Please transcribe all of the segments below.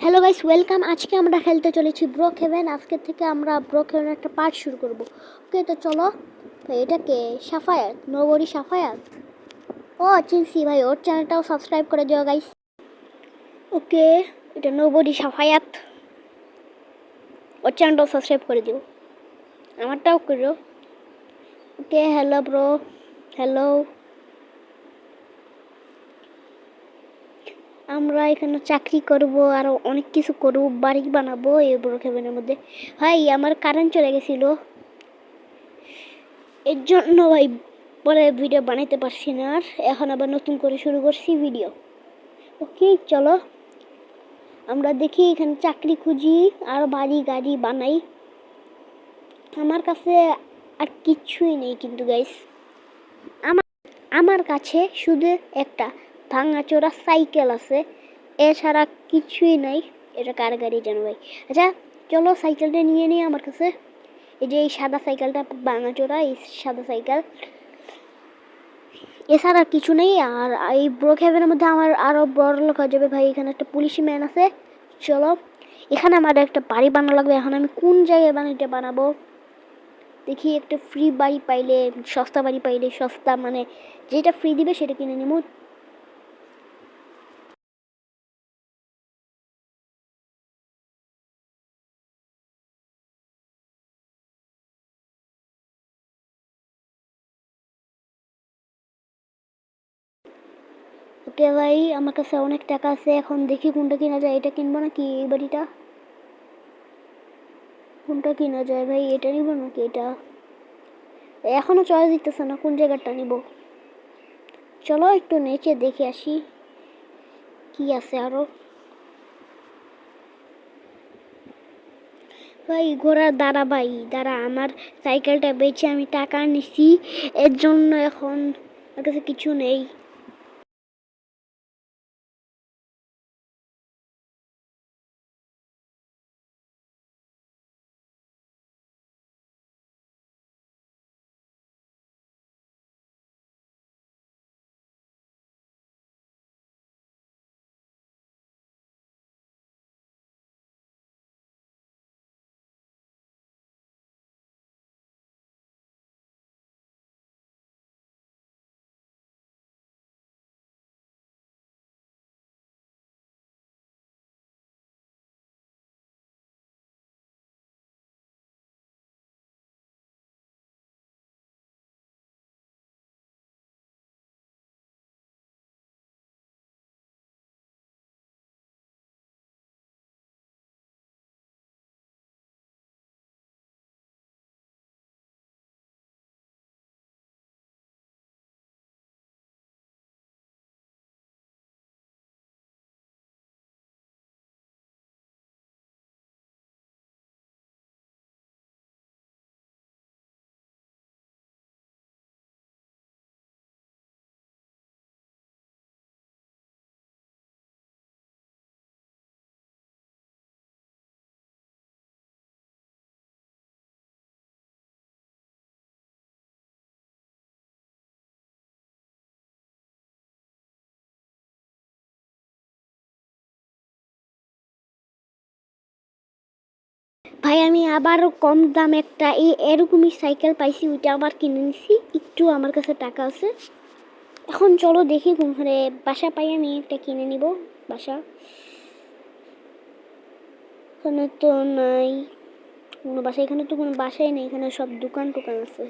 Hello guys, welcome. আজকে আমরা খেলতে চলেছি ব্রোকহেভেন। আজকে থেকে আমরা ব্রোকহেভেনের একটা পার্ট শুরু করব। ওকে, তো চলো। ভাই এটাকে সাফায়াত, নবরী সাফায়াত। ও চিনছি ভাই, ওর চ্যানেলটাও সাবস্ক্রাইব করে দিও গাইস। ওকে, এটা নবরী সাফায়াত, ওর চ্যানেলটাও সাবস্ক্রাইব করে দিও, আমারটাও করো। ওকে, হ্যালো ব্রো, হ্যালো। আমরা এখানে চাকরি করব, আরও অনেক কিছু করব, বাড়ি বানাবো এই ব্রোকহেভেনের মধ্যে। ভাই আমার কারেন্ট চলে গেছিলো, এর জন্য ভাই পরে ভিডিও বানাইতে পারছি না। আর এখন আবার নতুন করে শুরু করছি ভিডিও। ওকে চলো, আমরা দেখি এখানে চাকরি খুঁজি আর বাড়ি গাড়ি বানাই। আমার কাছে আর কিছুই নেই কিন্তু গাইস, আমার আমার কাছে শুধু একটা ভাঙাচোরা সাইকেল আছে, এছাড়া কিছুই নাই। এটা কার গাড়ি জানো ভাই? আচ্ছা চলো সাইকেলটা নিয়ে নিই আমার কাছে। এই যে এই সাদা সাইকেলটা ভাঙাচোরা, এই সাদা সাইকেল, এছাড়া কিছু নেই। আর এই ব্রোকহেভেনের মধ্যে আমার আরও বড় লোক হয়ে যাবে ভাই। এখানে একটা পুলিশ ম্যান আছে। চলো, এখানে আমার একটা বাড়ি বানানো লাগবে। এখন আমি কোন জায়গায় বানাবো দেখি। একটা ফ্রি বাড়ি পাইলে, সস্তা বাড়ি পাইলে, সস্তা মানে যেটা ফ্রি দিবে সেটা কিনে নেব। ওকে ভাই, আমার কাছে অনেক টাকা আছে। এখন দেখি কোনটা কিনা যায়। এটা কিনবো নাকি এই বাড়িটা? কোনটা কিনা যায় ভাই? এটা নিব নাকি এটা? এখনো চয়েস দিতেছে না কোন জায়গাটা নিব। চলো একটু নেচে দেখে আসি কি আছে আরো। ভাই ঘোড়ার দাঁড়া, ভাই দাঁড়া, আমার সাইকেলটা বেচে আমি টাকা নিছি, এর জন্য এখন আমার কাছে কিছু নেই। ভাই আমি আবার কম দাম একটা এরকমই সাইকেল পাইছি, ওইটা আবার কিনে নিছি। একটু আমার কাছে টাকা আছে। এখন চলো দেখি কোনখানে বাসা পাই আমি একটা কিনে নিব। বাসা এখানে তো নাই কোনো বাসা, এখানে তো কোনো বাসাই নেই, এখানে সব দোকান টোকান আছে।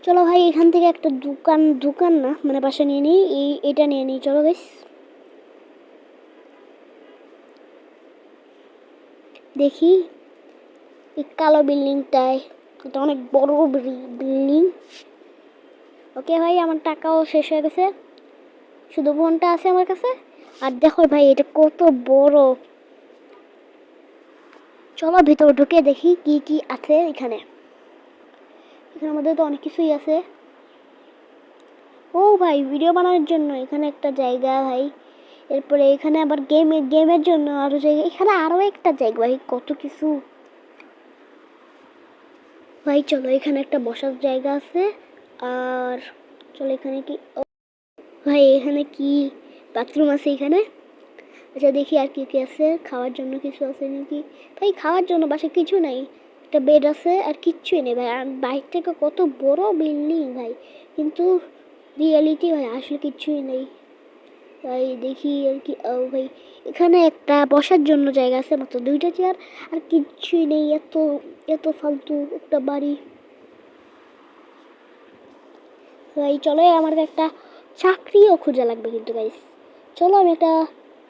চলো ভাই, এখান থেকে একটা দোকান, দোকান না মানে বাসা নিয়ে নিই। এটা নিয়ে নিই, চলো গাইস। দেখি এই কালো বিল্ডিংটায়, এটা অনেক বড় বিল্ডিং। ওকে ভাই, আমার টাকাও শেষ হয়ে গেছে, শুধু ফোনটা আছে আমার কাছে। আর দেখো ভাই, এটা কত বড়। চলো ভিতরে ঢুকে দেখি কি কি আছে এখানে। এখানের মধ্যে তো অনেক কিছুই আছে। ও ভাই, ভিডিও বানানোর জন্য এখানে একটা জায়গা ভাই। এরপরে এখানে আবার গেমের জন্য আরো জায়গা, এখানে আরো একটা জায়গা ভাই, কত কিছু। ভাই চলো, এখানে একটা বসার জায়গা আছে। আর চলো এখানে কি, ও ভাই এখানে কি বাথরুম আছে এখানে। আচ্ছা দেখি আর কি কি আছে, খাওয়ার জন্য কিছু আছে নাকি। ভাই খাওয়ার জন্য বাসায় কিছু নাই, একটা বেড আছে আর কিচ্ছুই নেই ভাই। আর বাইরে থেকে কত বড় বিল্ডিং ভাই, কিন্তু রিয়েলিটি ভাই আসলে কিচ্ছুই নেই ভাই। দেখি আর কি, ও ভাই এখানে একটা বসার জন্য জায়গা আছে মাত্র দুইটা চেয়ার, আর কিচ্ছুই নেই। এত এত ফালতু একটা বাড়ি ভাই। চলো আমার একটা চাকরিও খোঁজা লাগবে কিন্তু গাইস। চলো আমি একটা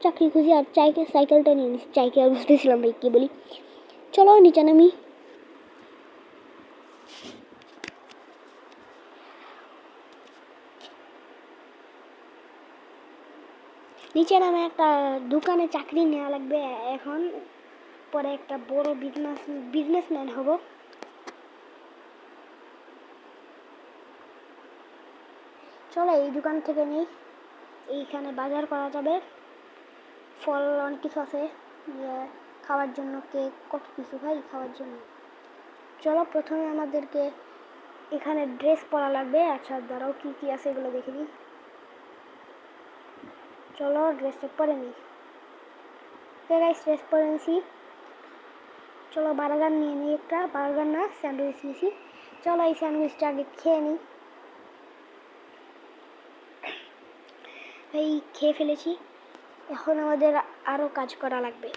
চাকরি খুঁজি। আর সাইকেলটা নিয়ে নিচ্ছি, সাইকেল বুঝতেছিলাম ভাই কি বলি। চলো নিচে নামি। নিচে নামে একটা দোকানে চাকরি নেওয়া লাগবে এখন, পরে একটা বড় বিজনেসম্যান হব। চলো এই দোকান থেকে নেই, এইখানে বাজার করা যাবে। ফল অনেক কিছু আছে, খাওয়ার জন্য কেক, কত কিছু ভাই খাওয়ার জন্য। চলো প্রথমে আমাদেরকে এখানে ড্রেস পরা লাগবে। আচ্ছা দাঁড়াও, কি কি আছে এগুলো দেখে নিই। চলো ড্রেসটা পরে নিই। গাইস ড্রেস পরে নিছি। চলো বার্গার নিয়ে নিই, একটা বার্গার না স্যান্ডউইচ নিয়েছি। চলো এই স্যান্ডউইচটা আগে খেয়ে নিই। এই খেয়ে ফেলেছি, এখন আমাদের আরও কাজ করা লাগবে।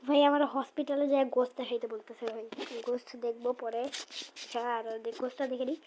ভাই আমার হসপিটালে যায় গোস্ত দেখাইতে বলতেছে ভাই, গোস্ত দেখবো পরে। আচ্ছা আর গোস্তটা দেখে নিই।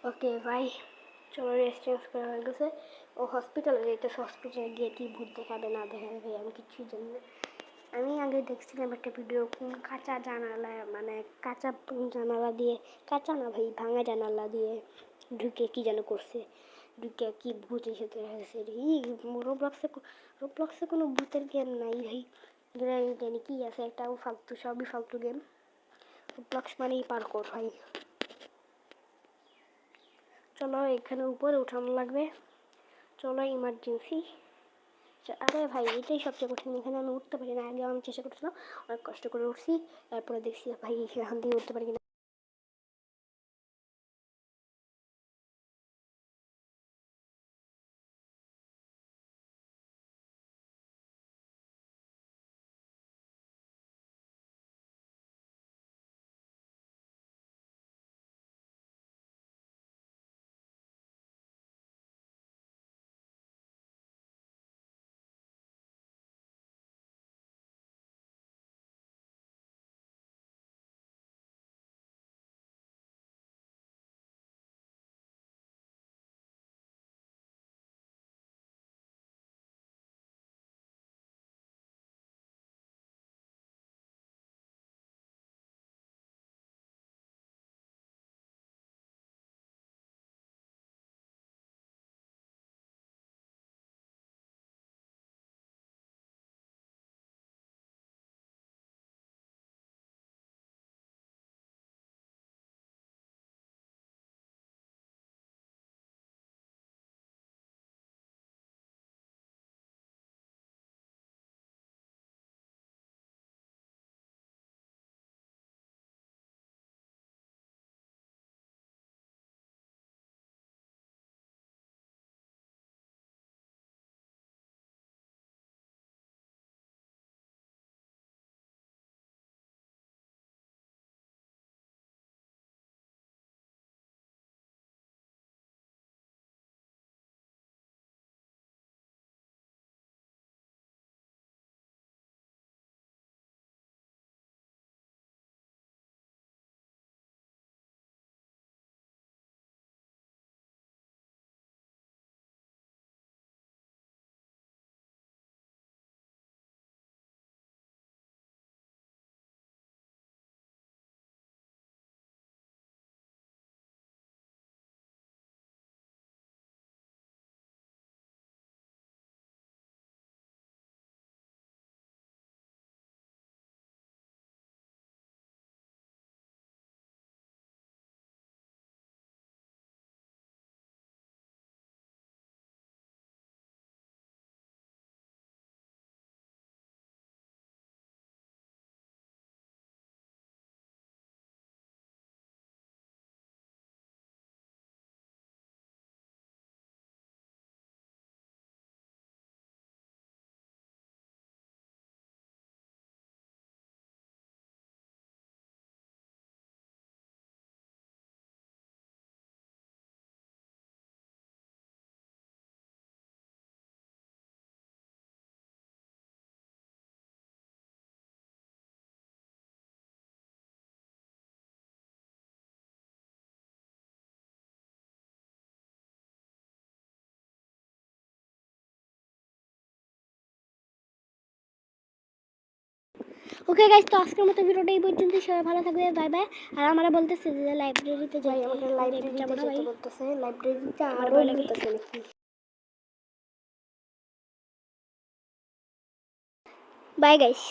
ওকে ভাই, চলো রেস্ট চেঞ্জ করা হয়ে গেছে। ও হসপিটালে যেতেছে, হসপিটালে গিয়ে কি ভূত দেখাবে না দেখাবে ভাই আমি কিছুই জানি না। আমি আগে দেখছিলাম একটা ভিডিও, কোন কাঁচা জানালা, মানে কাঁচা জানালা দিয়ে, কাঁচা না ভাই ভাঙা জানালা দিয়ে ঢুকে কি যেন করছে, ঢুকে কি ভূত এসে হয়েছে। রোবলক্সে রোবলক্সে কোনো ভূতের গেম নাই ভাই, জানি কি আছে একটা ফালতু, সবই ফালতু গেম। রোবলক্স মানেই পার্কোর ভাই। চলো এখানে উপরে উঠানো লাগবে, চলো ইমার্জেন্সি। আরে ভাই এটাই সবচেয়ে কঠিন, এখানে আমি উঠতে পারি না। আগে আমি চেষ্টা করছিলাম, অনেক কষ্ট করে উঠছি, তারপরে দেখছি ভাই এখান থেকে উঠতে পারি কিনা। ওকে গাইস, তো আজকের মতো ভিডিওটা এই পর্যন্ত। সবাই ভালো থাকবে, বাই বাই। আর আমরা বলতেছি যে লাইব্রেরিতে যাই, আমাকে লাইব্রেরিতে যেতে বলতেছে, লাইব্রেরিতে আরো বলতেছে নাকি। Bye guys.